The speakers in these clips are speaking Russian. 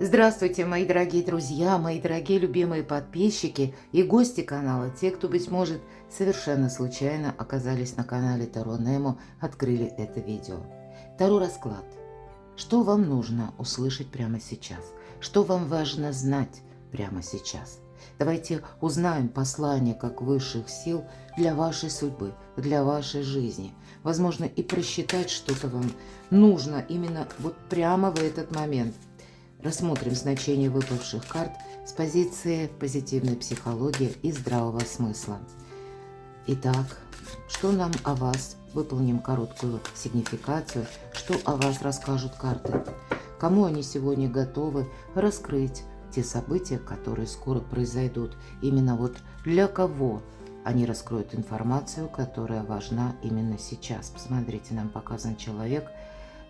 Здравствуйте, мои дорогие друзья, мои дорогие любимые подписчики и гости канала, те, кто, быть может, совершенно случайно оказались на канале Таро Немо, открыли это видео. Таро расклад. Что вам нужно услышать прямо сейчас? Что вам важно знать прямо сейчас? Давайте узнаем послание как высших сил для вашей судьбы, для вашей жизни. Возможно, и просчитать что-то вам нужно именно вот прямо в этот момент. Рассмотрим значение выпавших карт с позиции позитивной психологии и здравого смысла. Итак, что нам о вас? Выполним короткую сигнификацию, что о вас расскажут карты. Кому они сегодня готовы раскрыть те события, которые скоро произойдут. Именно вот для кого они раскроют информацию, которая важна именно сейчас. Посмотрите, нам показан человек,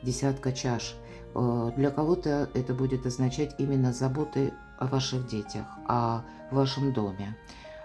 десятка чаш. Для кого-то это будет означать именно заботы о ваших детях, о вашем доме.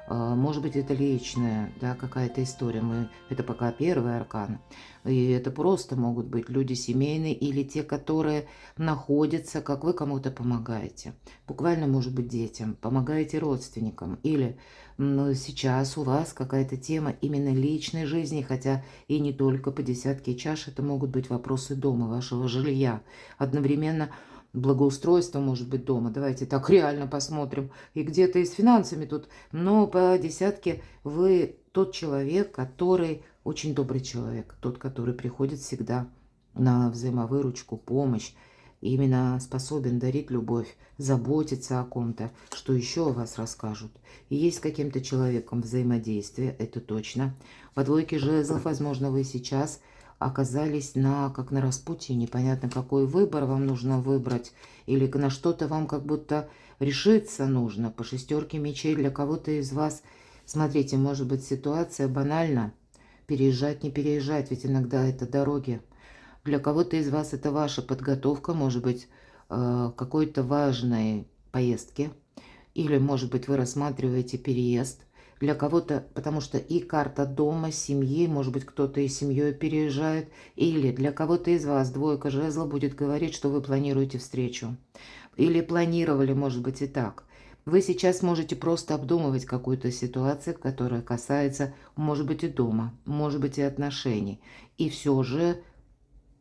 Может быть, это личная, да, какая-то история. Это пока первый аркан. И это просто могут быть люди семейные или те, которые находятся, как вы кому-то помогаете. Буквально, может быть, детям, помогаете родственникам. Или сейчас у вас какая-то тема именно личной жизни, хотя и не только по десятке чаш, это могут быть вопросы дома, вашего жилья. Одновременно благоустройство может быть дома. Давайте так реально посмотрим. И где-то и с финансами тут. Но по десятке вы тот человек, который очень добрый человек. Тот, который приходит всегда на взаимовыручку, помощь. И именно способен дарить любовь, заботиться о ком-то, что еще о вас расскажут. И есть с каким-то человеком взаимодействие, это точно. По двойке жезлов, возможно, вы сейчас оказались как на распутье, непонятно, какой выбор вам нужно выбрать, или на что-то вам как будто решиться нужно. По шестерке мечей для кого-то из вас, смотрите, может быть ситуация банальна, переезжать, не переезжать, ведь иногда это дороги. Для кого-то из вас это ваша подготовка, может быть, какой-то важной поездки, или, может быть, вы рассматриваете переезд. Для кого-то, потому что и карта дома, семьи, может быть, кто-то и семьей переезжает, или для кого-то из вас двойка жезла будет говорить, что вы планируете встречу. Или планировали, может быть, и так. Вы сейчас можете просто обдумывать какую-то ситуацию, которая касается, может быть, и дома, может быть, и отношений. И все же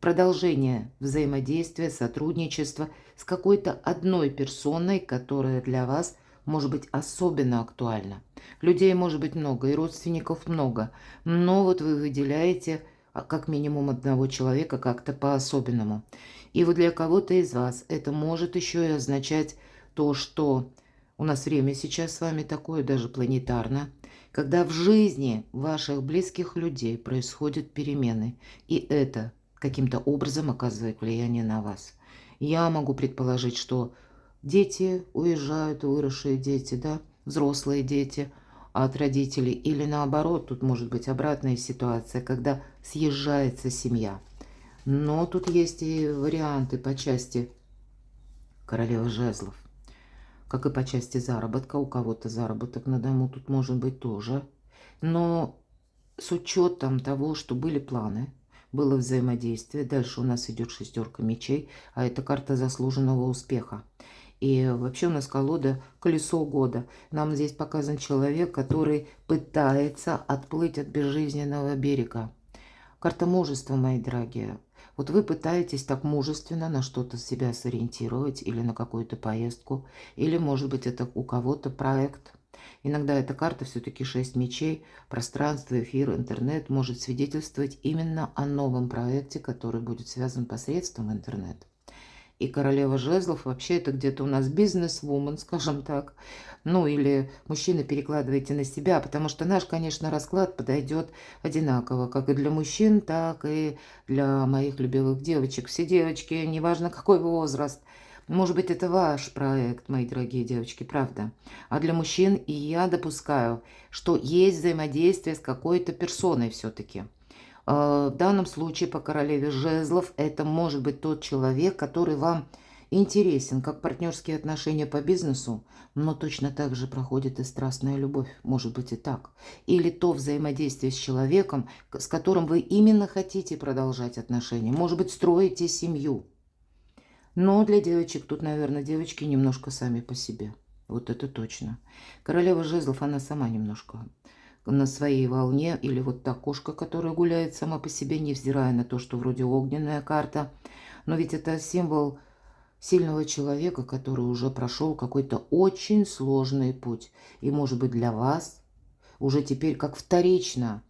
продолжение взаимодействия, сотрудничества с какой-то одной персоной, которая для вас может быть особенно актуальна. Людей может быть много, и родственников много, но вот вы выделяете как минимум одного человека как-то по-особенному. И вот для кого-то из вас это может еще и означать то, что у нас время сейчас с вами такое, даже планетарно, когда в жизни ваших близких людей происходят перемены, и это каким-то образом оказывает влияние на вас. Я могу предположить, что дети уезжают, выросшие дети, да, взрослые дети от родителей, или наоборот, тут может быть обратная ситуация, когда съезжается семья. Но тут есть и варианты по части королевы жезлов, как и по части заработка. У кого-то заработок на дому тут может быть тоже. Но с учетом того, что были планы, было взаимодействие. Дальше у нас идет шестерка мечей, а это карта заслуженного успеха. И вообще у нас колода «Колесо года». Нам здесь показан человек, который пытается отплыть от безжизненного берега. Карта мужества, мои дорогие. Вот вы пытаетесь так мужественно на что-то себя сориентировать, или на какую-то поездку, или, может быть, это у кого-то проект. Иногда эта карта все-таки 6 мечей, пространство, эфир, интернет может свидетельствовать именно о новом проекте, который будет связан посредством интернета. И королева жезлов вообще это где-то у нас бизнес-вумен, скажем так. Ну или мужчины перекладываете на себя, потому что наш, конечно, расклад подойдет одинаково, как и для мужчин, так и для моих любимых девочек. Все девочки, неважно какой возраст. Может быть, это ваш проект, мои дорогие девочки, правда. А для мужчин и я допускаю, что есть взаимодействие с какой-то персоной все-таки. В данном случае по королеве жезлов это может быть тот человек, который вам интересен, как партнерские отношения по бизнесу, но точно так же проходит и страстная любовь, может быть и так. Или то взаимодействие с человеком, с которым вы именно хотите продолжать отношения, может быть, строите семью. Но для девочек тут, наверное, девочки немножко сами по себе. Вот это точно. Королева жезлов, она сама немножко на своей волне. Или вот та кошка, которая гуляет сама по себе, невзирая на то, что вроде огненная карта. Но ведь это символ сильного человека, который уже прошел какой-то очень сложный путь. И, может быть, для вас уже теперь как вторично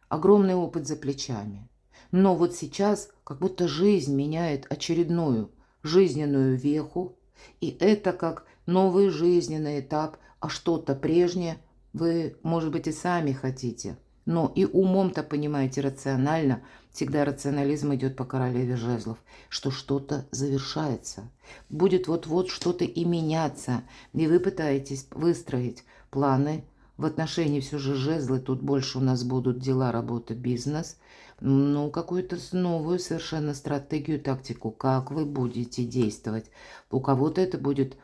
огромный опыт за плечами. Но вот сейчас как будто жизнь меняет очередную жизненную веху, и это как новый жизненный этап, а что-то прежнее вы, может быть, и сами хотите. Но и умом-то понимаете рационально, всегда рационализм идет по королеве жезлов, что что-то завершается. Будет вот-вот что-то и меняться, и вы пытаетесь выстроить планы в отношении все же жезлы, тут больше у нас будут дела, работа, бизнес, ну, какую-то новую совершенно стратегию, тактику, как вы будете действовать. У кого-то это будет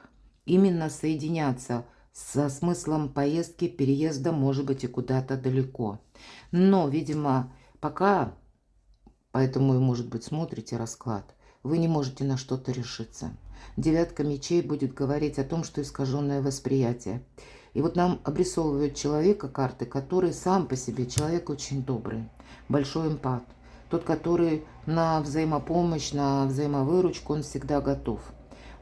именно соединяться со смыслом поездки, переезда, может быть, и куда-то далеко. Но, видимо, пока, поэтому, может быть, смотрите расклад, вы не можете на что-то решиться. Девятка мечей будет говорить о том, что искаженное восприятие. И вот нам обрисовывают человека карты, который сам по себе человек очень добрый, большой эмпат. Тот, который на взаимопомощь, на взаимовыручку, он всегда готов.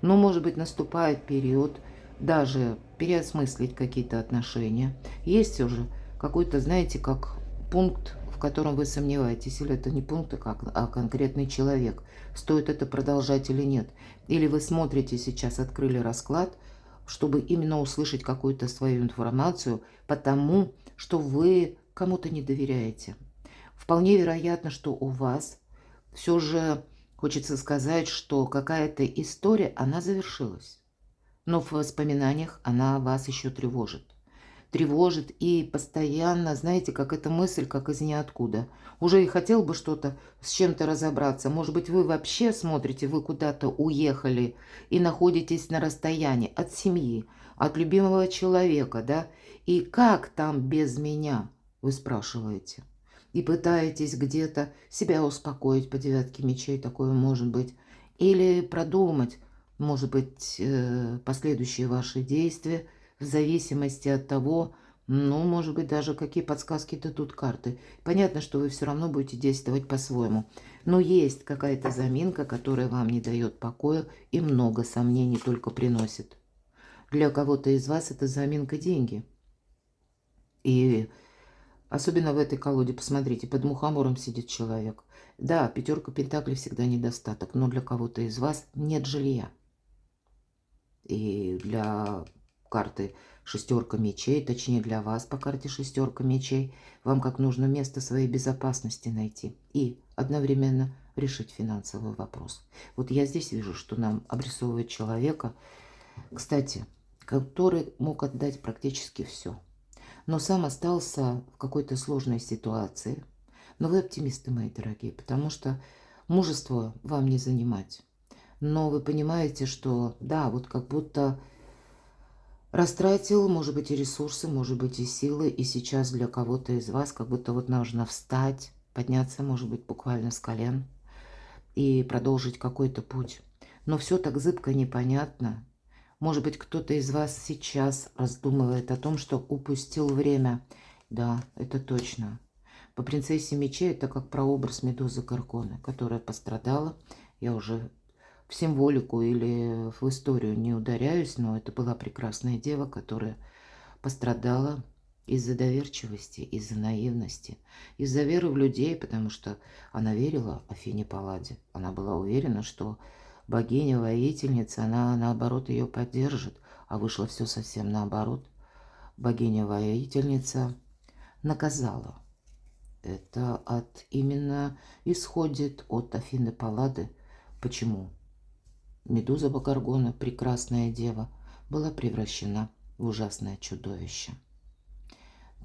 Но, может быть, наступает период даже переосмыслить какие-то отношения. Есть уже какой-то, знаете, как пункт, в котором вы сомневаетесь, или это не пункт, а конкретный человек, стоит это продолжать или нет. Или вы смотрите сейчас, открыли расклад, чтобы именно услышать какую-то свою информацию, потому что вы кому-то не доверяете. Вполне вероятно, что у вас все же хочется сказать, что какая-то история, она завершилась. Но в воспоминаниях она вас еще тревожит. Тревожит и постоянно, знаете, как эта мысль, как из ниоткуда. Уже и хотел бы что-то с чем-то разобраться. Может быть, вы вообще смотрите, вы куда-то уехали и находитесь на расстоянии от семьи, от любимого человека, да? И как там без меня, вы спрашиваете? И пытаетесь где-то себя успокоить по девятке мечей, такое может быть. Или продумать, может быть, последующие ваши действия, в зависимости от того, ну, может быть, даже какие подсказки дадут карты. Понятно, что вы все равно будете действовать по-своему. Но есть какая-то заминка, которая вам не дает покоя и много сомнений только приносит. Для кого-то из вас это заминка деньги. И особенно в этой колоде, посмотрите, под мухомором сидит человек. Да, пятерка пентаклей всегда недостаток, но для кого-то из вас нет жилья. И для карты шестерка мечей, точнее для вас по карте шестерка мечей, вам как нужно место своей безопасности найти и одновременно решить финансовый вопрос. Вот я здесь вижу, что нам обрисовывает человека, кстати, который мог отдать практически все, но сам остался в какой-то сложной ситуации. Но вы оптимисты, мои дорогие, потому что мужество вам не занимать. Но вы понимаете, что да, вот как будто растратил, может быть, и ресурсы, может быть, и силы, и сейчас для кого-то из вас как будто вот нужно встать, подняться, может быть, буквально с колен и продолжить какой-то путь. Но все так зыбко, непонятно. Может быть, кто-то из вас сейчас раздумывает о том, что упустил время. Да, это точно. По принцессе мечей это как прообраз Медузы Гаргоны, которая пострадала. Я уже в символику или в историю не ударяюсь, но это была прекрасная дева, которая пострадала из-за доверчивости, из-за наивности, из-за веры в людей, потому что она верила Афине Палладе. Она была уверена, что богиня-воительница, она наоборот ее поддержит, а вышло все совсем наоборот. Богиня-воительница наказала. Это именно исходит от Афины Паллады. Почему? Медуза Гаргона, прекрасная дева, была превращена в ужасное чудовище.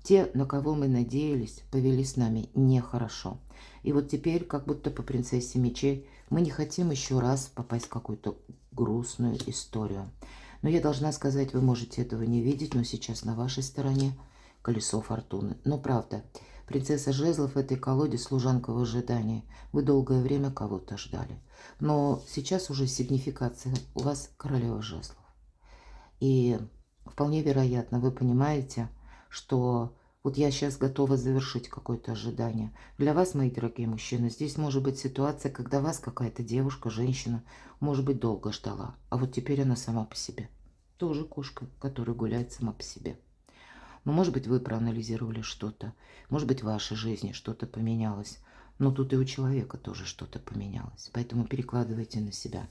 Те, на кого мы надеялись, повели с нами нехорошо. И вот теперь, как будто по принцессе мечей, мы не хотим еще раз попасть в какую-то грустную историю. Но я должна сказать, вы можете этого не видеть, но сейчас на вашей стороне колесо фортуны. Но правда, Принцесса жезлов в этой колоде служанка в ожидании. Вы долгое время кого-то ждали. Но сейчас уже сигнификация у вас королева жезлов. И вполне вероятно, вы понимаете, что вот я сейчас готова завершить какое-то ожидание. Для вас, мои дорогие мужчины, здесь может быть ситуация, когда вас какая-то девушка, женщина, может быть, долго ждала. А вот теперь она сама по себе. Тоже кошка, которая гуляет сама по себе. Но, может быть, вы проанализировали что-то. Может быть, в вашей жизни что-то поменялось. Но тут и у человека тоже что-то поменялось. Поэтому перекладывайте на себя.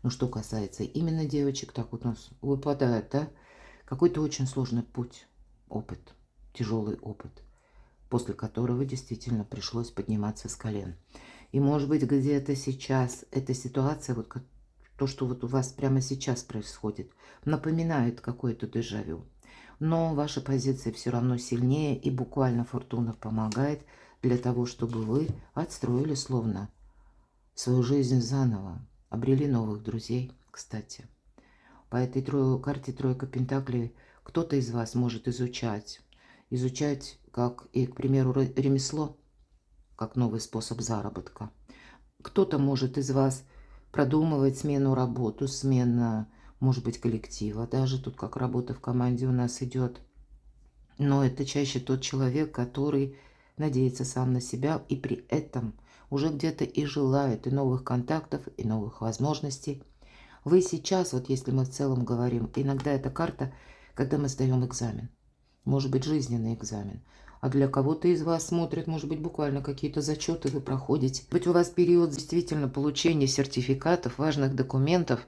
Но что касается именно девочек, так вот у нас выпадает, да, какой-то очень сложный путь, опыт, тяжелый опыт, после которого действительно пришлось подниматься с колен. И может быть где-то сейчас эта ситуация, вот то, что вот у вас прямо сейчас происходит, напоминает какое-то дежавю. Но ваша позиция все равно сильнее, и буквально фортуна помогает для того, чтобы вы отстроили словно свою жизнь заново, обрели новых друзей, кстати. По этой карте тройка пентаклей кто-то из вас может изучать, как и, к примеру, ремесло, как новый способ заработка. Кто-то может из вас продумывать смену работы, смена, может быть, коллектива. Даже тут как работа в команде у нас идет. Но это чаще тот человек, который надеется сам на себя и при этом уже где-то и желает и новых контактов, и новых возможностей. Вы сейчас, вот если мы в целом говорим, иногда эта карта, когда мы сдаем экзамен. Может быть, жизненный экзамен. А для кого-то из вас смотрят, может быть, буквально какие-то зачеты вы проходите. Быть у вас период действительно получения сертификатов, важных документов,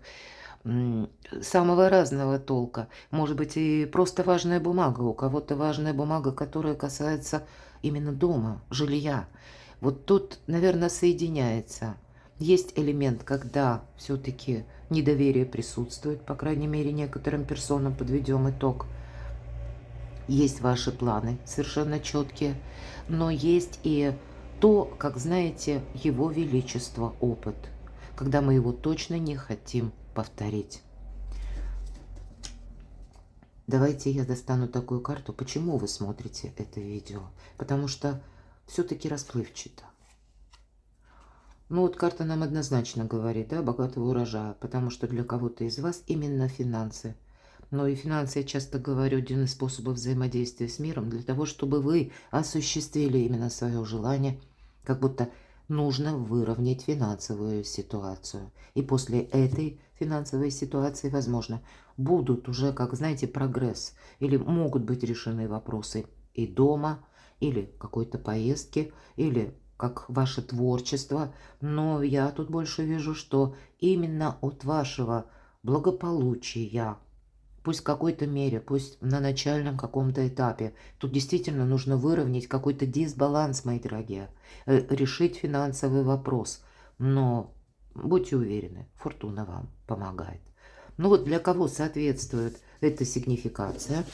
самого разного толка. Может быть, и просто важная бумага. У кого-то важная бумага, которая касается именно дома, жилья. Вот тут, наверное, соединяется. Есть элемент, когда все-таки недоверие присутствует, по крайней мере, некоторым персонам подведем итог. Есть ваши планы совершенно четкие, но есть и то, как знаете, его величество опыт, когда мы его точно не хотим повторить. Давайте я достану такую карту. Почему вы смотрите это видео? Потому что все-таки расплывчато. Ну вот карта нам однозначно говорит, да, богатого урожая, потому что для кого-то из вас именно финансы. Но и финансы, я часто говорю, один из способов взаимодействия с миром, для того, чтобы вы осуществили именно свое желание, как будто нужно выровнять финансовую ситуацию. И после этой финансовой ситуации, возможно, будут уже, как знаете, прогресс, или могут быть решены вопросы и дома, или какой-то поездки, или как ваше творчество. Но я тут больше вижу, что именно от вашего благополучия, пусть в какой-то мере, пусть на начальном каком-то этапе, тут действительно нужно выровнять какой-то дисбаланс, мои дорогие, решить финансовый вопрос. Но будьте уверены, фортуна вам помогает. Ну вот для кого соответствует эта сигнификация?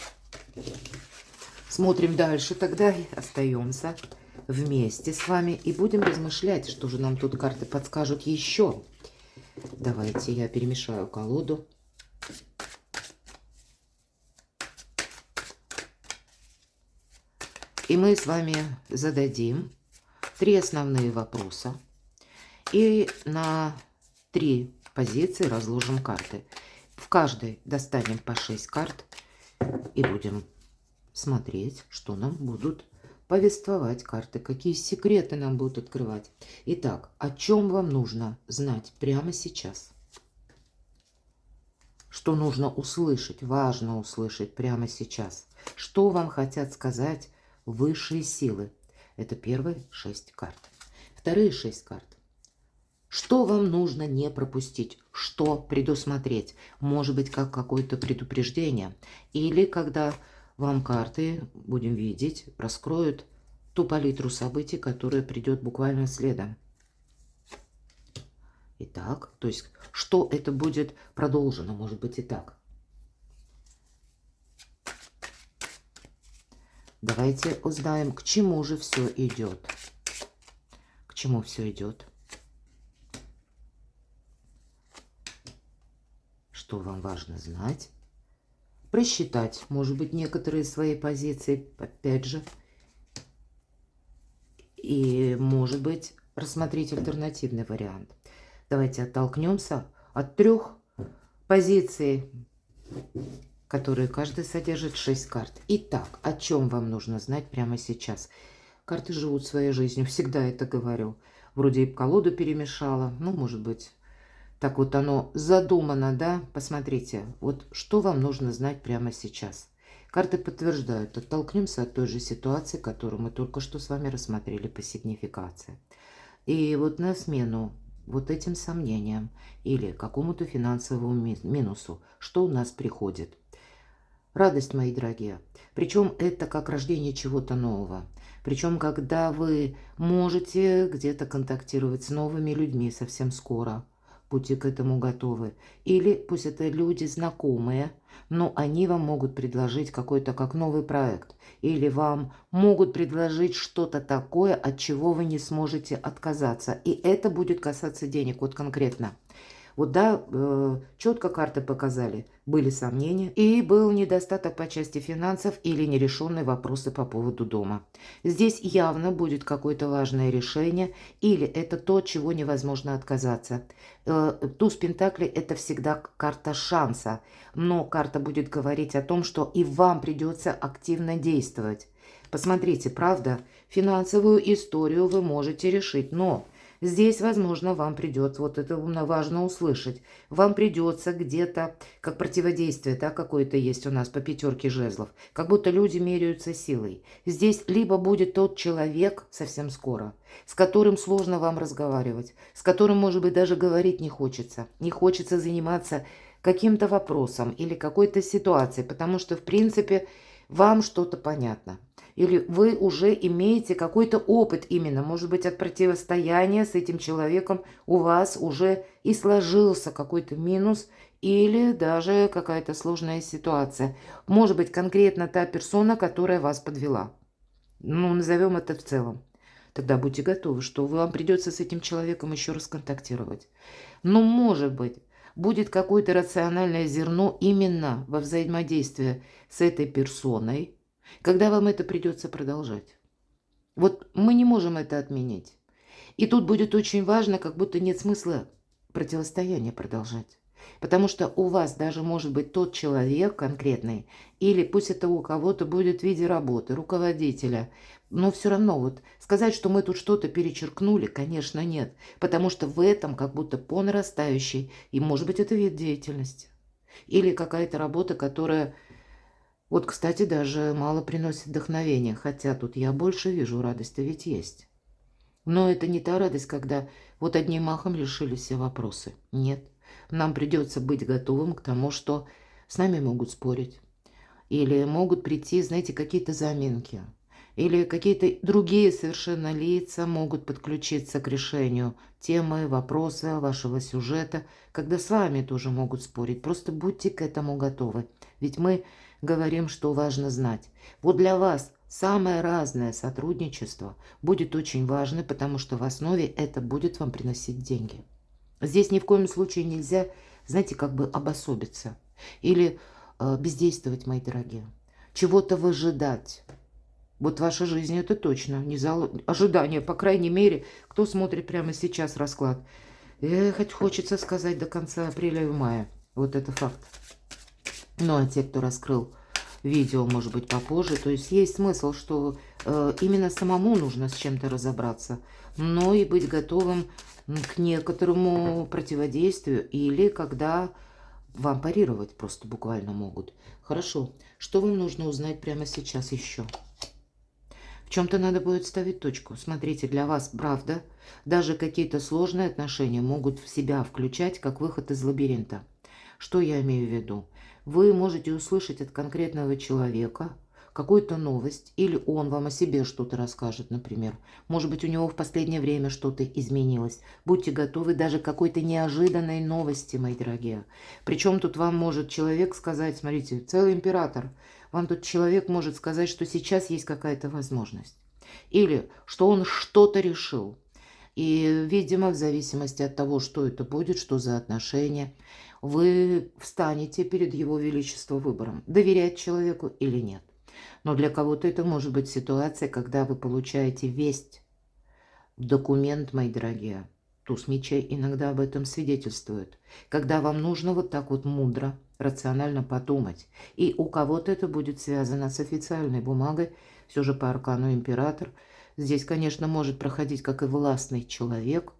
Смотрим дальше, тогда остаемся вместе с вами и будем размышлять, что же нам тут карты подскажут еще. Давайте я перемешаю колоду. И мы с вами зададим 3 основные вопроса. И на 3 позиции разложим карты. В каждой достанем по 6 карт и будем смотреть, что нам будут повествовать карты, какие секреты нам будут открывать. Итак, о чем вам нужно знать прямо сейчас? Что нужно услышать, важно услышать прямо сейчас? Что вам хотят сказать высшие силы? Это первые 6 карт. Вторые 6 карт. Что вам нужно не пропустить? Что предусмотреть? Может быть, как какое-то предупреждение. Или когда вам карты, будем видеть, раскроют ту палитру событий, которая придет буквально следом. Итак, то есть, что это будет продолжено, может быть и так. Давайте узнаем, к чему же все идет. К чему все идет. Что вам важно знать. Просчитать, может быть, некоторые свои позиции, опять же. И, может быть, рассмотреть альтернативный вариант. Давайте оттолкнемся от 3 позиций, которые каждый содержит 6 карт. Итак, о чем вам нужно знать прямо сейчас? Карты живут своей жизнью, всегда это говорю. Вроде и колоду перемешала, ну, может быть, так вот оно задумано, да? Посмотрите, вот что вам нужно знать прямо сейчас. Карты подтверждают, оттолкнемся от той же ситуации, которую мы только что с вами рассмотрели по сигнификации. И вот на смену вот этим сомнениям или какому-то финансовому минусу, что у нас приходит? Радость, мои дорогие. Причем это как рождение чего-то нового. Причем когда вы можете где-то контактировать с новыми людьми совсем скоро. Будьте к этому готовы. Или пусть это люди знакомые, но они вам могут предложить какой-то как новый проект. Или вам могут предложить что-то такое, от чего вы не сможете отказаться. И это будет касаться денег, вот конкретно. Вот да, четко карты показали, были сомнения и был недостаток по части финансов или нерешенные вопросы по поводу дома. Здесь явно будет какое-то важное решение или это то, от чего невозможно отказаться. Туз Пентаклей – это всегда карта шанса, но карта будет говорить о том, что и вам придется активно действовать. Посмотрите, правда, финансовую историю вы можете решить, но здесь, возможно, вам придется, вот это важно услышать, вам придется где-то, как противодействие, да, какое-то есть у нас по 5 жезлов, как будто люди меряются силой. Здесь либо будет тот человек совсем скоро, с которым сложно вам разговаривать, с которым, может быть, даже говорить не хочется заниматься каким-то вопросом или какой-то ситуацией, потому что, в принципе, вам что-то понятно. Или вы уже имеете какой-то опыт именно, может быть, от противостояния с этим человеком у вас уже и сложился какой-то минус или даже какая-то сложная ситуация. Может быть, конкретно та персона, которая вас подвела. Ну, назовем это в целом. Тогда будьте готовы, что вам придется с этим человеком еще раз контактировать. Но, может быть, будет какое-то рациональное зерно именно во взаимодействии с этой персоной, когда вам это придется продолжать. Вот мы не можем это отменить. И тут будет очень важно, как будто нет смысла противостояние продолжать. Потому что у вас даже может быть тот человек конкретный, или пусть это у кого-то будет в виде работы, руководителя, но все равно вот сказать, что мы тут что-то перечеркнули, конечно, нет. Потому что в этом как будто по нарастающей, и может быть это вид деятельности. Или какая-то работа, которая... Вот, кстати, даже мало приносит вдохновения, хотя тут я больше вижу радость-то ведь есть. Но это не та радость, когда вот одним махом решили все вопросы. Нет, нам придется быть готовым к тому, что с нами могут спорить. Или могут прийти, знаете, какие-то заминки. Или какие-то другие совершенно лица могут подключиться к решению темы, вопроса, вашего сюжета, когда с вами тоже могут спорить. Просто будьте к этому готовы. Ведь мы говорим, что важно знать. Вот для вас самое разное сотрудничество будет очень важно, потому что в основе это будет вам приносить деньги. Здесь ни в коем случае нельзя, знаете, как бы обособиться или бездействовать, мои дорогие. Чего-то выжидать. Вот ваша жизнь это точно не ожидание, по крайней мере, кто смотрит прямо сейчас расклад. Хоть хочется сказать до конца апреля и мая. Вот это факт. Ну, а те, кто раскрыл видео, может быть, попозже, то есть есть смысл, что именно самому нужно с чем-то разобраться, но и быть готовым к некоторому противодействию или когда вам парировать просто буквально могут. Хорошо, что вам нужно узнать прямо сейчас еще? В чем-то надо будет ставить точку. Смотрите, для вас, правда, даже какие-то сложные отношения могут в себя включать как выход из лабиринта. Что я имею в виду? Вы можете услышать от конкретного человека какую-то новость, или он вам о себе что-то расскажет, например. Может быть, у него в последнее время что-то изменилось. Будьте готовы даже к какой-то неожиданной новости, мои дорогие. Причем тут вам может человек сказать, смотрите, целый император, вам тут человек может сказать, что сейчас есть какая-то возможность. Или что он что-то решил. И, видимо, в зависимости от того, что это будет, что за отношения, вы встанете перед его величеством выбором, доверять человеку или нет. Но для кого-то это может быть ситуация, когда вы получаете весть документ, мои дорогие. Туз мечей иногда об этом свидетельствует. Когда вам нужно вот так вот мудро, рационально подумать. И у кого-то это будет связано с официальной бумагой. Все же по аркану император. Здесь, конечно, может проходить как и властный человек,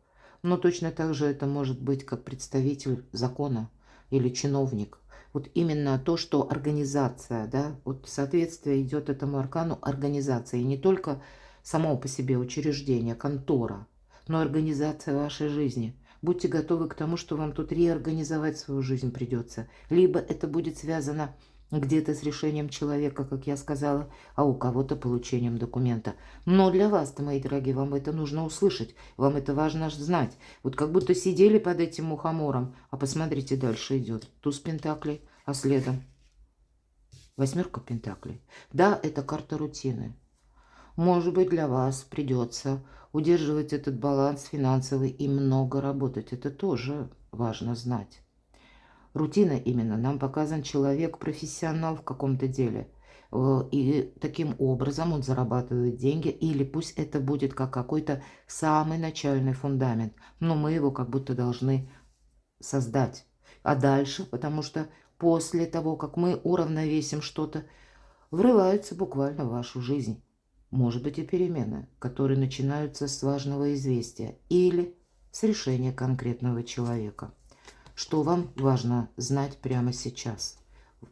но точно так же это может быть как представитель закона или чиновник. Вот именно то, что организация, да, вот соответствие идет этому аркану организация. И не только само по себе учреждение, контора, но организация вашей жизни. Будьте готовы к тому, что вам тут реорганизовать свою жизнь придется. Либо это будет связано где-то с решением человека, как я сказала, а у кого-то получением документа. Но для вас-то, мои дорогие, вам это нужно услышать, вам это важно знать. Вот как будто сидели под этим мухомором, а посмотрите, дальше идет туз пентаклей, а следом восьмерка пентаклей. Да, это карта рутины. Может быть, для вас придется удерживать этот баланс финансовый и много работать. Это тоже важно знать. Рутина именно. Нам показан человек-профессионал в каком-то деле. И таким образом он зарабатывает деньги. Или пусть это будет как какой-то самый начальный фундамент. Но мы его как будто должны создать. А дальше, потому что после того, как мы уравновесим что-то, врываются буквально в вашу жизнь. Может быть и перемены, которые начинаются с важного известия или с решения конкретного человека. Что вам важно знать прямо сейчас.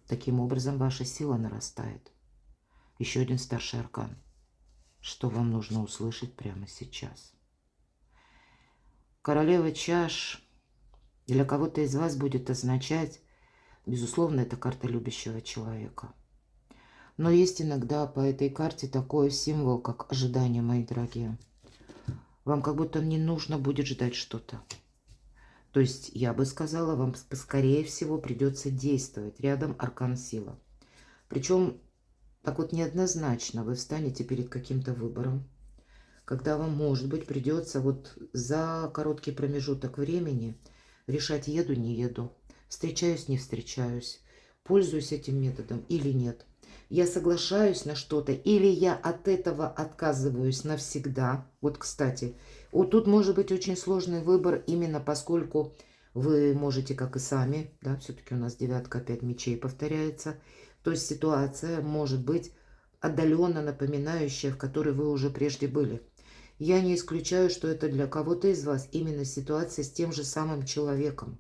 Таким образом ваша сила нарастает. Еще один старший аркан. Что вам нужно услышать прямо сейчас. Королева чаш для кого-то из вас будет означать, безусловно, это карта любящего человека. Но есть иногда по этой карте такой символ, как ожидание, мои дорогие. Вам как будто не нужно будет ждать что-то. То есть, я бы сказала, вам скорее всего придется действовать. Рядом аркан сила. Причем, так вот неоднозначно вы встанете перед каким-то выбором, когда вам, может быть, придется вот за короткий промежуток времени решать, еду, не еду, встречаюсь, не встречаюсь, пользуюсь этим методом или нет. Я соглашаюсь на что-то или я от этого отказываюсь навсегда. Вот, кстати, вот тут может быть очень сложный выбор, именно поскольку вы можете, как и сами, да, все-таки у нас девятка, 5 мечей повторяется, то есть ситуация может быть отдаленно напоминающая, в которой вы уже прежде были. Я не исключаю, что это для кого-то из вас именно ситуация с тем же самым человеком.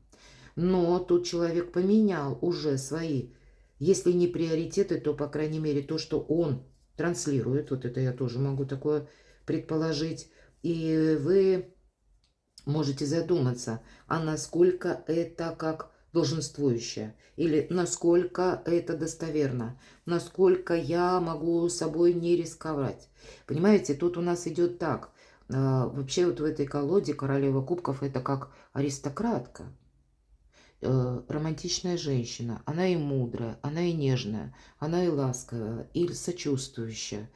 Но тут человек поменял уже свои, если не приоритеты, то, по крайней мере, то, что он транслирует. Вот это я тоже могу такое предположить. И вы можете задуматься, а насколько это как долженствующее, или насколько это достоверно, насколько я могу собой не рисковать. Понимаете, тут у нас идет так. Вообще вот в этой колоде королева кубков это как аристократка. Романтичная женщина, она и мудрая, она и нежная, она и ласковая, и сочувствующая,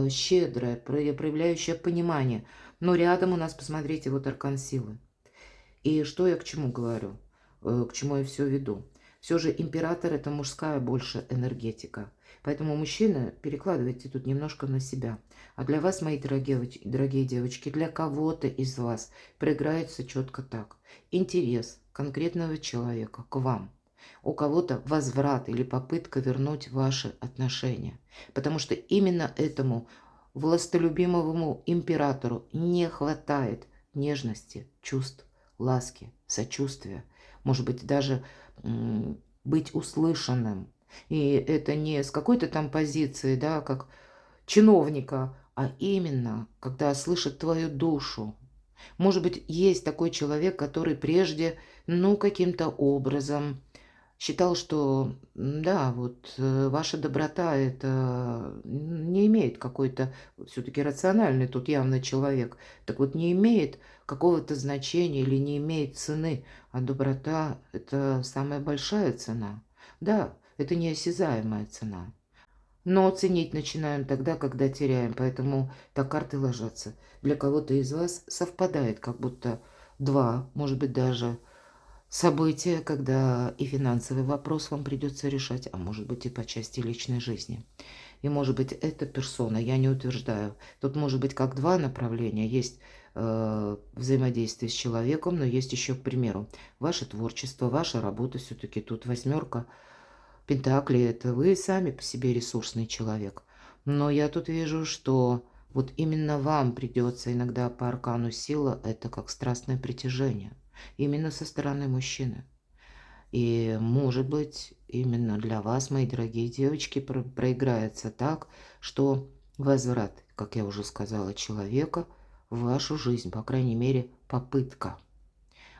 щедрая, проявляющая понимание. Но рядом у нас, посмотрите, вот аркан силы. И что я к чему говорю, к чему я все веду? Все же император – это мужская больше энергетика. Поэтому, мужчины, перекладывайте тут немножко на себя. А для вас, мои дорогие девочки, для кого-то из вас проиграется четко так. Интерес конкретного человека к вам. У кого-то возврат или попытка вернуть ваши отношения. Потому что именно этому властолюбимому императору не хватает нежности, чувств, ласки, сочувствия. Может быть, даже быть услышанным. И это не с какой-то там позиции, да, как чиновника, а именно, когда слышит твою душу. Может быть, есть такой человек, который прежде, ну, каким-то образом считал, что, да, вот ваша доброта, это не имеет какой-то, все-таки рациональный тут явно человек, так вот не имеет какого-то значения или не имеет цены, а доброта – это самая большая цена. Да, это неосязаемая цена. Но ценить начинаем тогда, когда теряем, поэтому так карты ложатся. Для кого-то из вас совпадает как будто два, может быть, даже события, когда и финансовый вопрос вам придется решать, а может быть и по части личной жизни. И может быть эта персона, я не утверждаю, тут может быть как два направления. Есть взаимодействии с человеком, но есть еще, к примеру, ваше творчество, ваша работа. Все-таки тут 8 пентаклей, это вы сами по себе ресурсный человек. Но я тут вижу, что вот именно вам придется иногда по аркану сила, это как страстное притяжение, именно со стороны мужчины. И, может быть, именно для вас, мои дорогие девочки, проиграется так, что возврат, как я уже сказала, человека в вашу жизнь, по крайней мере, попытка.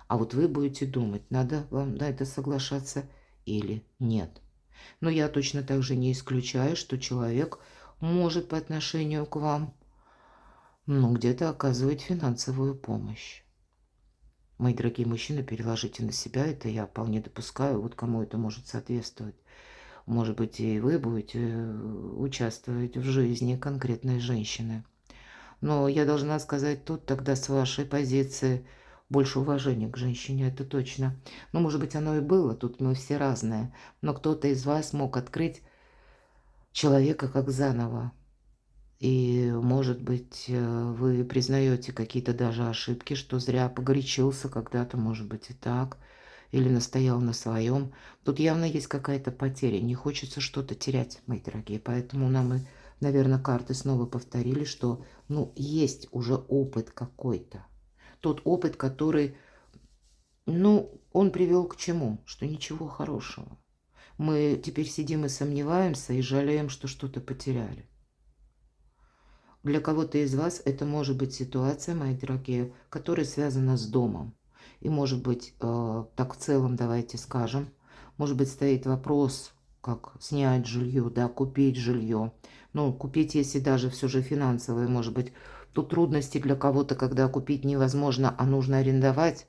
А вот вы будете думать, надо вам на это соглашаться или нет. Но я точно так же не исключаю, что человек может по отношению к вам, ну, где-то оказывать финансовую помощь. Мои дорогие мужчины, переложите на себя, это я вполне допускаю, вот кому это может соответствовать. Может быть, и вы будете участвовать в жизни конкретной женщины. Но я должна сказать, тут тогда с вашей позиции больше уважения к женщине, это точно. Ну, может быть, оно и было, тут мы все разные. Но кто-то из вас мог открыть человека как заново. И, может быть, вы признаете какие-то даже ошибки, что зря погорячился когда-то, может быть, и так, или настоял на своем. Тут явно есть какая-то потеря, не хочется что-то терять, мои дорогие. Поэтому нам и, наверное, карты снова повторили, что, ну, есть уже опыт какой-то. Тот опыт, который, ну, он привел к чему? Что ничего хорошего. Мы теперь сидим и сомневаемся, и жалеем, что что-то потеряли. Для кого-то из вас это может быть ситуация, мои дорогие, которая связана с домом. И может быть, так в целом давайте скажем, может быть, стоит вопрос, как снять жилье, да, купить жилье. Ну, купить, если даже все же финансовые, может быть, тут трудности для кого-то, когда купить невозможно, а нужно арендовать.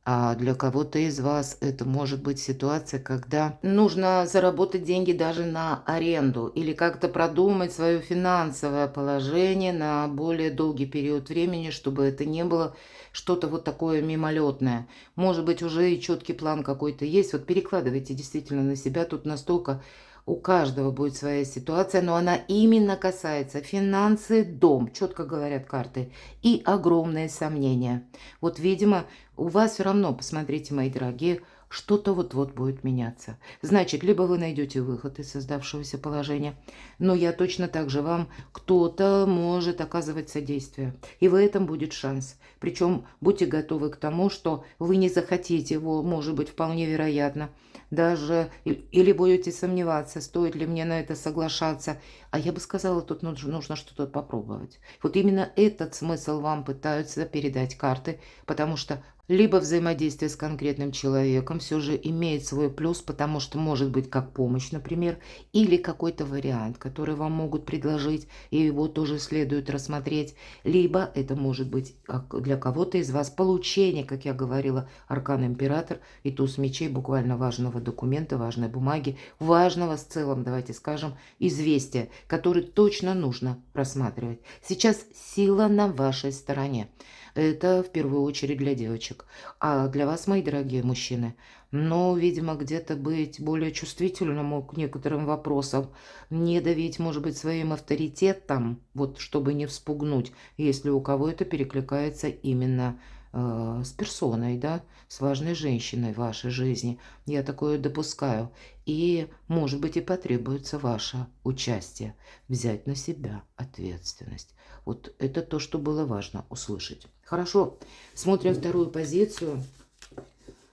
А для кого-то из вас это может быть ситуация, когда нужно заработать деньги даже на аренду или как-то продумать свое финансовое положение на более долгий период времени, чтобы это не было что-то вот такое мимолетное. Может быть, уже и четкий план какой-то есть. Вот перекладывайте действительно на себя. Тут настолько у каждого будет своя ситуация, но она именно касается финансы, дом, четко говорят карты, и огромные сомнения. Вот, видимо, у вас все равно, посмотрите, мои дорогие, что-то вот-вот будет меняться. Значит, либо вы найдете выход из создавшегося положения, но я точно так же вам, кто-то может оказывать содействие, и в этом будет шанс. Причем будьте готовы к тому, что вы не захотите его, может быть, вполне вероятно, даже или будете сомневаться, стоит ли мне на это соглашаться. А я бы сказала, тут нужно что-то попробовать. Вот именно этот смысл вам пытаются передать карты, потому что либо взаимодействие с конкретным человеком все же имеет свой плюс, потому что может быть как помощь, например, или какой-то вариант, который вам могут предложить, и его тоже следует рассмотреть. Либо это может быть для кого-то из вас получение, как я говорила, аркан император и туз мечей, буквально важного документа, важной бумаги, важного в целом, давайте скажем, известия, который точно нужно рассматривать. Сейчас сила на вашей стороне. Это в первую очередь для девочек. А для вас, мои дорогие мужчины, ну, видимо, где-то быть более чувствительному к некоторым вопросам, не давить, может быть, своим авторитетом, вот, чтобы не вспугнуть, если у кого это перекликается именно с персоной, да, с важной женщиной в вашей жизни. Я такое допускаю. И, может быть, и потребуется ваше участие, взять на себя ответственность. Вот это то, что было важно услышать. Хорошо, смотрим вторую позицию.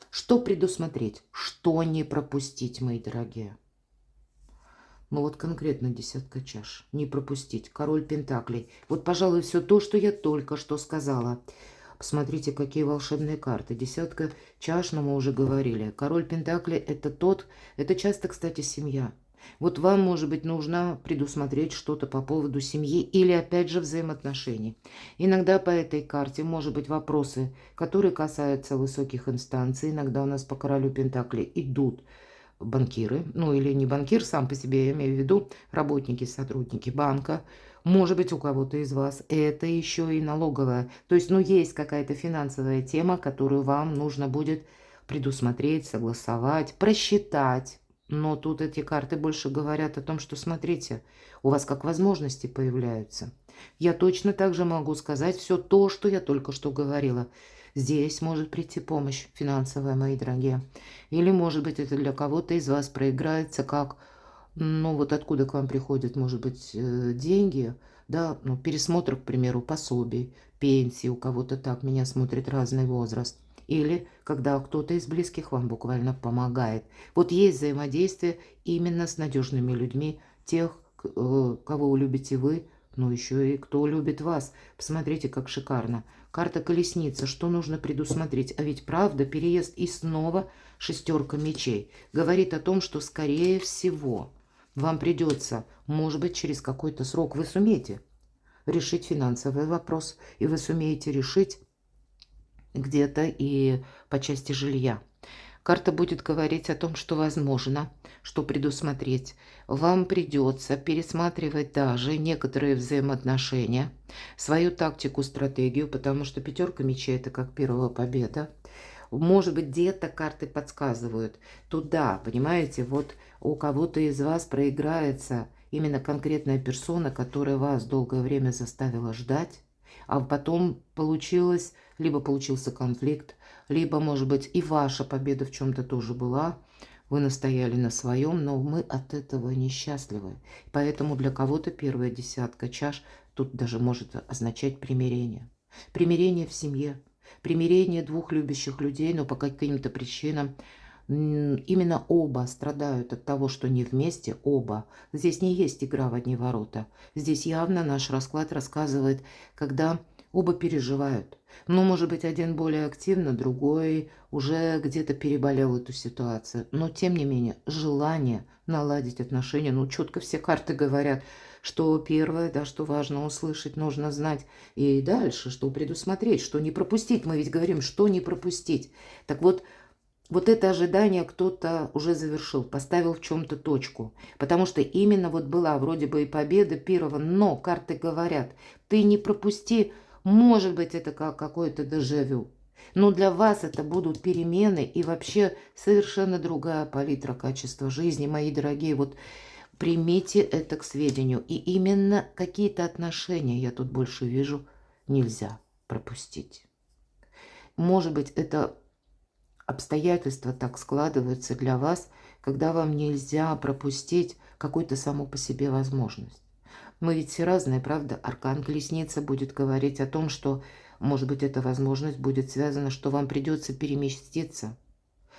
Что предусмотреть? Что не пропустить, мои дорогие? Ну вот конкретно десятка чаш. Не пропустить. Король пентаклей. Вот, пожалуй, все то, что я только что сказала. Посмотрите, какие волшебные карты. Десятка чаш, но мы уже говорили. Король пентаклей это часто, кстати, семья. Вот вам, может быть, нужно предусмотреть что-то по поводу семьи или, опять же, взаимоотношений. Иногда по этой карте, может быть, вопросы, которые касаются высоких инстанций. Иногда у нас по королю пентаклей идут банкиры, ну или не банкир сам по себе, я имею в виду работники, сотрудники банка. Может быть, у кого-то из вас это еще и налоговая. То есть, ну, есть какая-то финансовая тема, которую вам нужно будет предусмотреть, согласовать, просчитать. Но тут эти карты больше говорят о том, что, смотрите, у вас как возможности появляются. Я точно так же могу сказать все то, что я только что говорила. Здесь может прийти помощь финансовая, мои дорогие. Или, может быть, это для кого-то из вас проиграется как, ну, вот откуда к вам приходят, может быть, деньги, да, ну, пересмотр, к примеру, пособий, пенсии, у кого-то так, меня смотрит разный возраст. Или когда кто-то из близких вам буквально помогает. Вот есть взаимодействие именно с надежными людьми, тех, кого любите вы, но еще и кто любит вас. Посмотрите, как шикарно. Карта колесница. Что нужно предусмотреть? А ведь правда, переезд и снова шестерка мечей. Говорит о том, что скорее всего вам придется, может быть, через какой-то срок вы сумеете решить финансовый вопрос. И вы сумеете решить где-то и по части жилья. Карта будет говорить о том, что возможно, что предусмотреть. Вам придется пересматривать даже некоторые взаимоотношения, свою тактику, стратегию, потому что пятерка мечей – это как первая победа. Может быть, где-то карты подсказывают туда, понимаете, вот у кого-то из вас проиграется именно конкретная персона, которая вас долгое время заставила ждать, а потом либо получился конфликт, либо, может быть, и ваша победа в чем-то тоже была, вы настояли на своем, но мы от этого несчастливы. Поэтому для кого-то первая десятка чаш тут даже может означать примирение. Примирение в семье, примирение двух любящих людей, но по каким-то причинам именно оба страдают от того, что не вместе, оба. Здесь не есть игра в одни ворота. Здесь явно наш расклад рассказывает, когда оба переживают. Ну, может быть, один более активно, другой уже где-то переболел эту ситуацию. Но, тем не менее, желание наладить отношения, ну, четко все карты говорят, что первое, да, что важно услышать, нужно знать. И дальше, что предусмотреть, что не пропустить. Мы ведь говорим, что не пропустить. Так вот это ожидание кто-то уже завершил, поставил в чем-то точку. Потому что именно вот была вроде бы и победа первого, но карты говорят, ты не пропусти, может быть, это как какое-то дежавю. Но для вас это будут перемены и вообще совершенно другая палитра качества жизни, мои дорогие. Вот примите это к сведению. И именно какие-то отношения, я тут больше вижу, нельзя пропустить. Может быть, это обстоятельства так складываются для вас, когда вам нельзя пропустить какую-то саму по себе возможность. Мы ведь все разные, правда? Аркан Колесница будет говорить о том, что, может быть, эта возможность будет связана, что вам придется переместиться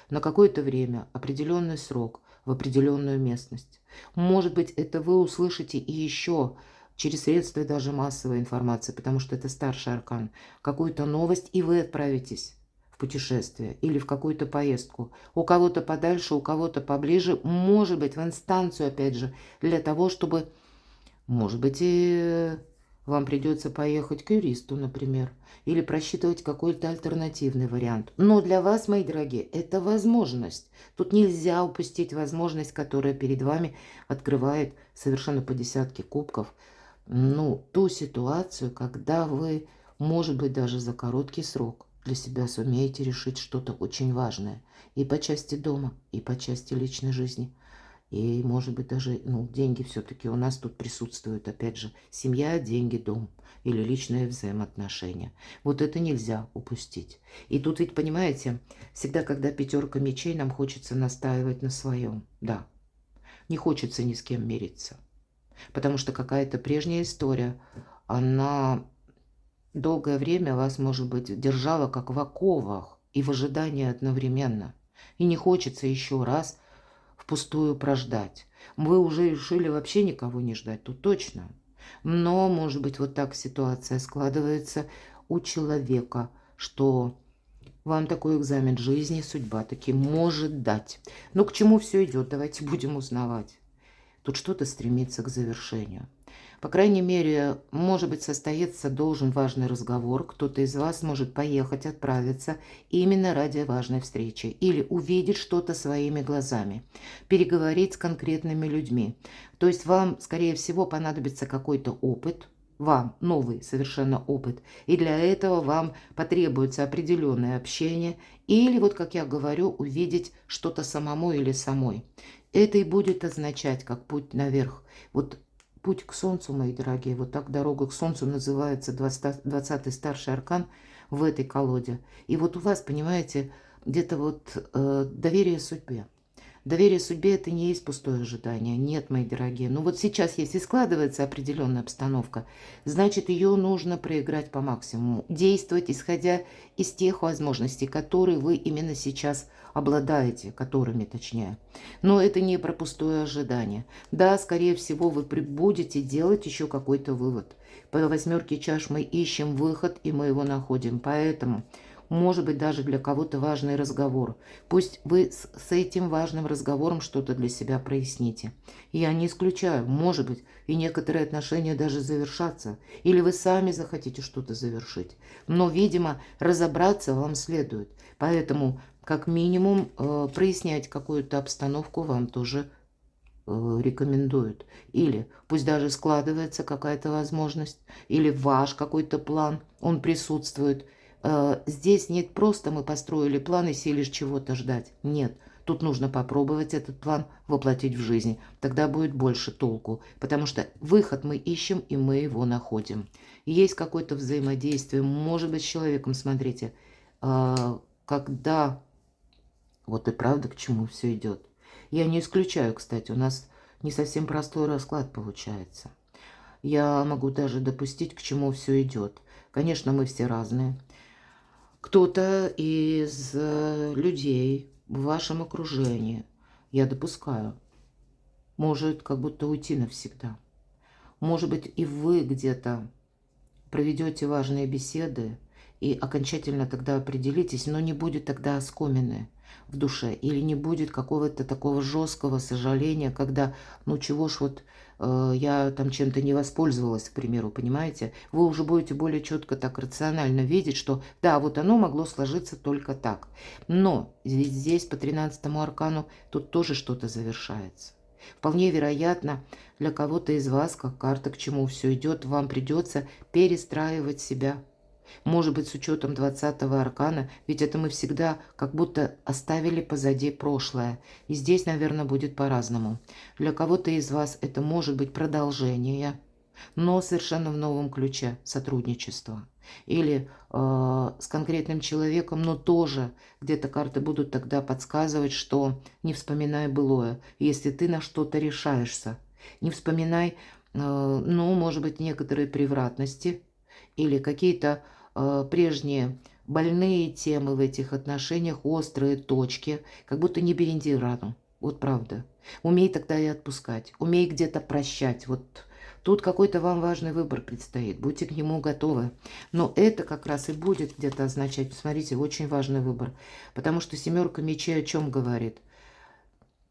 на какое-то время, определенный срок, в определенную местность. Может быть, это вы услышите и еще через средства даже массовой информации, потому что это старший аркан, какую-то новость, и вы отправитесь в путешествие или в какую-то поездку. У кого-то подальше, у кого-то поближе, может быть, в инстанцию, опять же, для того, чтобы, может быть, и вам придется поехать к юристу, например, или просчитывать какой-то альтернативный вариант. Но для вас, мои дорогие, это возможность. Тут нельзя упустить возможность, которая перед вами открывает совершенно по десятке кубков, ну, ту ситуацию, когда вы, может быть, даже за короткий срок для себя сумеете решить что-то очень важное. И по части дома, и по части личной жизни. И, может быть, даже, ну, деньги все-таки у нас тут присутствуют. Опять же, семья, деньги, дом или личные взаимоотношения. Вот это нельзя упустить. И тут ведь, понимаете, всегда, когда пятерка мечей, нам хочется настаивать на своем. Да, не хочется ни с кем мириться. Потому что какая-то прежняя история, она долгое время вас, может быть, держала как в оковах и в ожидании одновременно. И не хочется еще раз впустую прождать. Вы уже решили вообще никого не ждать, тут точно. Но, может быть, вот так ситуация складывается у человека, что вам такой экзамен жизни судьба таки может дать. Но к чему все идет? Давайте будем узнавать. Тут что-то стремится к завершению. По крайней мере, может быть, состоится должен важный разговор. Кто-то из вас может поехать, отправиться именно ради важной встречи. Или увидеть что-то своими глазами. Переговорить с конкретными людьми. То есть вам, скорее всего, понадобится какой-то опыт. Вам новый совершенно опыт. И для этого вам потребуется определенное общение. Или, вот как я говорю, увидеть что-то самому или самой. Это и будет означать, как путь наверх. Вот путь к Солнцу, мои дорогие. Вот так дорога к Солнцу называется 20-й старший аркан в этой колоде. И вот у вас, понимаете, где-то вот доверие судьбе. Доверие судьбе – это не есть пустое ожидание. Нет, мои дорогие. Ну вот сейчас, если складывается определенная обстановка, значит, ее нужно проиграть по максимуму. Действовать, исходя из тех возможностей, которые вы именно сейчас обладаете, которыми точнее. Но это не про пустое ожидание. Да, скорее всего, вы будете делать еще какой-то вывод. По 8 чаш мы ищем выход, и мы его находим. Поэтому... Может быть, даже для кого-то важный разговор. Пусть вы с этим важным разговором что-то для себя проясните. Я не исключаю, может быть, и некоторые отношения даже завершатся. Или вы сами захотите что-то завершить. Но, видимо, разобраться вам следует. Поэтому, как минимум, прояснять какую-то обстановку вам тоже рекомендуют. Или пусть даже складывается какая-то возможность, или ваш какой-то план, он присутствует. Здесь нет просто мы построили план и сели чего-то ждать. Нет, тут нужно попробовать этот план воплотить в жизнь. Тогда будет больше толку, потому что выход мы ищем, и мы его находим. Есть какое-то взаимодействие, может быть, с человеком, смотрите, когда вот и правда к чему все идет. Я не исключаю, кстати, у нас не совсем простой расклад получается. Я могу даже допустить, к чему все идет. Конечно, мы все разные. Кто-то из людей в вашем окружении, я допускаю, может как будто уйти навсегда. Может быть, и вы где-то проведете важные беседы и окончательно тогда определитесь, но не будет тогда оскомины в душе, или не будет какого-то такого жесткого сожаления, когда, ну чего ж вот я там чем-то не воспользовалась, к примеру, понимаете? Вы уже будете более четко так рационально видеть, что да, вот оно могло сложиться только так. Но ведь здесь по 13-му аркану тут тоже что-то завершается. Вполне вероятно, для кого-то из вас, как карта, к чему все идет, вам придется перестраивать себя. Может быть, с учетом 20-го аркана, ведь это мы всегда как будто оставили позади прошлое. И здесь, наверное, будет по-разному. Для кого-то из вас это может быть продолжение, но совершенно в новом ключе сотрудничества. Или с конкретным человеком, но тоже где-то карты будут тогда подсказывать, что не вспоминай былое, если ты на что-то решаешься. Не вспоминай, ну, может быть, некоторые превратности или какие-то прежние больные темы в этих отношениях, острые точки, как будто не бери рану. Вот правда. Умей тогда и отпускать, умей где-то прощать. Вот тут какой-то вам важный выбор предстоит, будьте к нему готовы. Но это как раз и будет где-то означать, посмотрите, очень важный выбор. Потому что 7 мечей о чем говорит?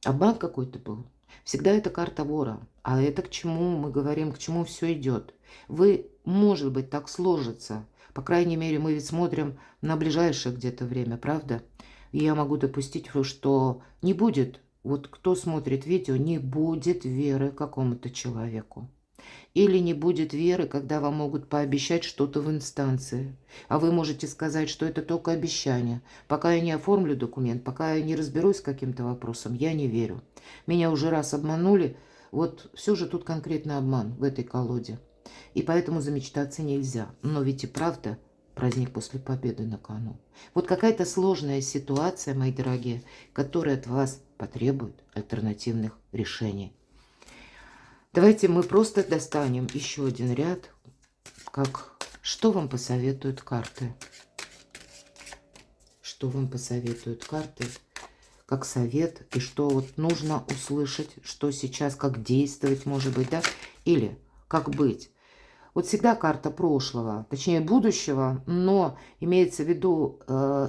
Обман какой-то был. Всегда это карта вора. А это к чему мы говорим, к чему все идет. Вы, может быть, так сложится. По крайней мере, мы ведь смотрим на ближайшее где-то время, правда? И я могу допустить, что не будет, вот кто смотрит видео, не будет веры какому-то человеку. Или не будет веры, когда вам могут пообещать что-то в инстанции. А вы можете сказать, что это только обещание. Пока я не оформлю документ, пока я не разберусь с каким-то вопросом, я не верю. Меня уже раз обманули. Вот все же тут конкретно обман в этой колоде. И поэтому замечтаться нельзя. Но ведь и правда праздник после победы на кону. Вот какая-то сложная ситуация, мои дорогие, которая от вас потребует альтернативных решений. Давайте мы просто достанем еще один ряд, как что вам посоветуют карты. Что вам посоветуют карты, как совет, и что вот нужно услышать, что сейчас, как действовать, может быть, да, или как быть. Вот всегда карта прошлого, точнее будущего, но имеется в виду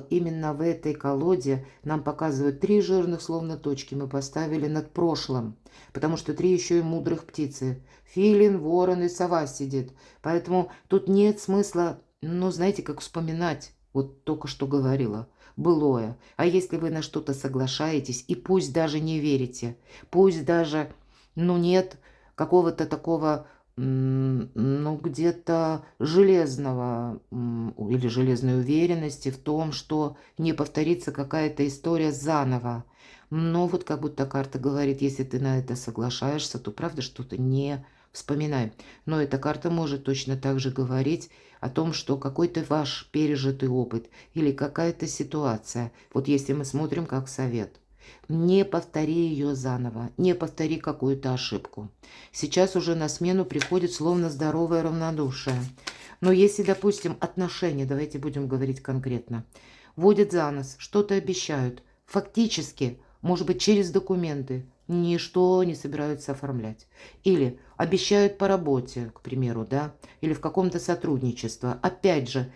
именно в этой колоде нам показывают 3 жирных словно точки мы поставили над прошлым, потому что 3 еще и мудрых птицы. Филин, ворон и сова сидит. Поэтому тут нет смысла, ну знаете, как вспоминать, вот только что говорила, былое. А если вы на что-то соглашаетесь, и пусть даже не верите, пусть даже, ну нет какого-то такого... ну, где-то железного или железной уверенности в том, что не повторится какая-то история заново. Но вот как будто карта говорит, если ты на это соглашаешься, то правда что-то не вспоминаем. Но эта карта может точно так же говорить о том, что какой-то ваш пережитый опыт или какая-то ситуация, вот если мы смотрим как совет, не повтори ее заново, не повтори какую-то ошибку. Сейчас уже на смену приходит словно здоровое равнодушие. Но если, допустим, отношения, давайте будем говорить конкретно, водят за нос, что-то обещают, фактически, может быть, через документы, ничто не собираются оформлять. Или обещают по работе, к примеру, да, или в каком-то сотрудничестве. Опять же,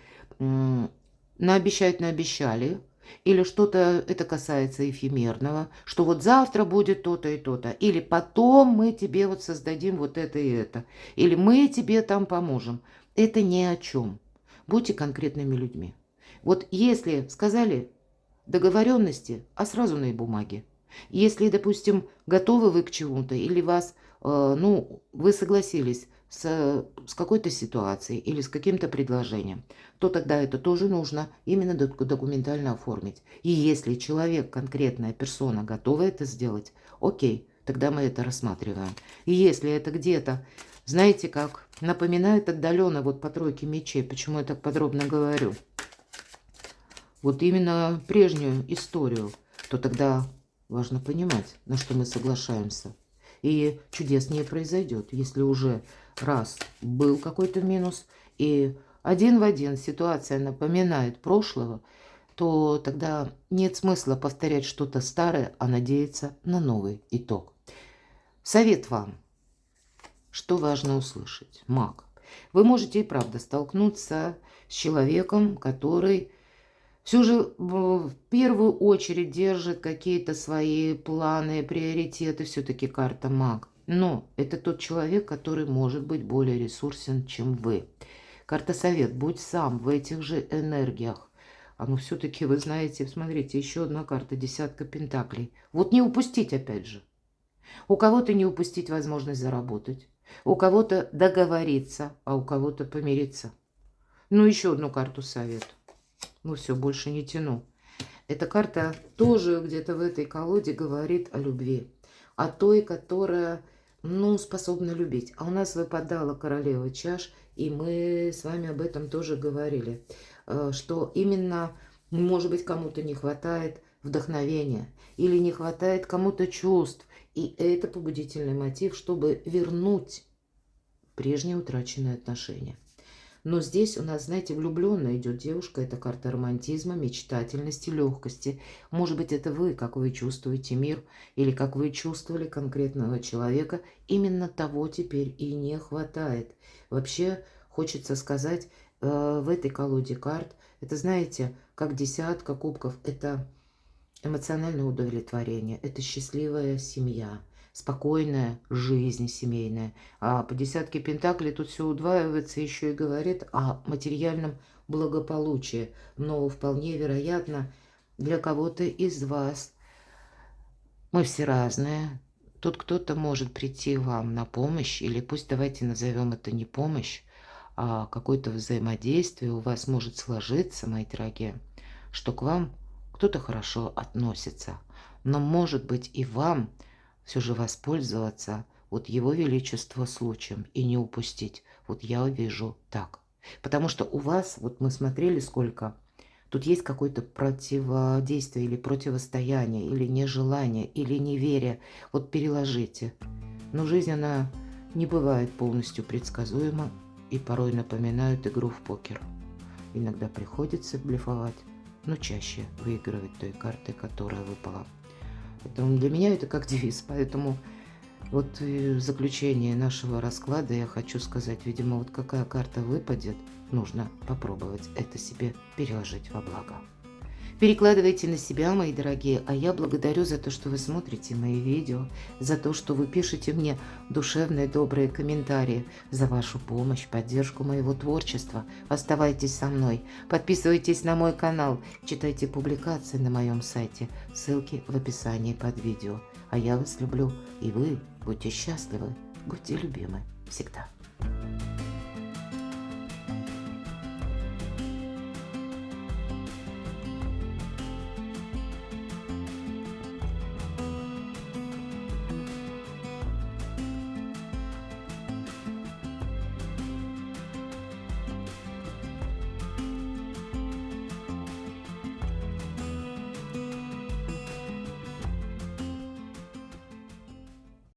наобещали, или что-то это касается эфемерного, что вот завтра будет то-то и то-то, или потом мы тебе вот создадим вот это и это, или мы тебе там поможем. Это ни о чем. Будьте конкретными людьми. Вот если сказали договоренности, а сразу на бумаге. Если, допустим, готовы вы к чему-то, или вас, вы согласились с какой-то ситуацией или с каким-то предложением, то тогда это тоже нужно именно документально оформить. И если человек, конкретная персона, готова это сделать, окей, тогда мы это рассматриваем. И если это где-то, знаете как, напоминает отдаленно вот по тройке мечей, почему я так подробно говорю, вот именно прежнюю историю, то тогда важно понимать, на что мы соглашаемся. И чудес не произойдет, если уже раз был какой-то минус, и один в один ситуация напоминает прошлого, то тогда нет смысла повторять что-то старое, а надеяться на новый итог. Совет вам. Что важно услышать? Маг. Вы можете и правда столкнуться с человеком, который все же в первую очередь держит какие-то свои планы, приоритеты, все-таки карта маг. Но это тот человек, который может быть более ресурсен, чем вы. Карта совет. Будь сам в этих же энергиях. А ну все-таки, вы знаете, смотрите, еще одна карта, десятка пентаклей. Вот не упустить опять же. У кого-то не упустить возможность заработать. У кого-то договориться, а у кого-то помириться. Ну, еще одну карту совет. Ну все, больше не тяну. Эта карта тоже где-то в этой колоде говорит о любви. О той, которая, способна любить. А у нас выпадала королева чаш, и мы с вами об этом тоже говорили. Что именно, может быть, кому-то не хватает вдохновения. Или не хватает кому-то чувств. И это побудительный мотив, чтобы вернуть прежние утраченные отношения. Но здесь у нас, знаете, влюбленная идет девушка. Это карта романтизма, мечтательности, легкости. Может быть, это вы, как вы чувствуете мир, или как вы чувствовали конкретного человека. Именно того теперь и не хватает. Вообще, хочется сказать, в этой колоде карт, это, знаете, как десятка кубков, это эмоциональное удовлетворение, это счастливая семья, спокойная жизнь семейная. А по десятке пентаклей тут все удваивается, еще и говорит о материальном благополучии. Но вполне вероятно, для кого-то из вас, мы все разные, тут кто-то может прийти вам на помощь, или пусть давайте назовем это не помощь, а какое-то взаимодействие у вас может сложиться, мои дорогие, что к вам кто-то хорошо относится. Но может быть и вам все же воспользоваться вот его величество случаем и не упустить. Вот я вижу так. Потому что у вас, вот мы смотрели сколько, тут есть какое-то противодействие или противостояние, или нежелание, или неверие. Вот переложите. Но жизнь, она не бывает полностью предсказуема и порой напоминает игру в покер. Иногда приходится блефовать, но чаще выигрывать той картой, которая выпала. Поэтому для меня это как девиз. Поэтому вот в заключение нашего расклада я хочу сказать, видимо, вот какая карта выпадет, нужно попробовать это себе переложить во благо. Перекладывайте на себя, мои дорогие, а я благодарю за то, что вы смотрите мои видео, за то, что вы пишете мне душевные, добрые комментарии, за вашу помощь, поддержку моего творчества. Оставайтесь со мной, подписывайтесь на мой канал, читайте публикации на моем сайте, ссылки в описании под видео. А я вас люблю, и вы будьте счастливы, будьте любимы всегда.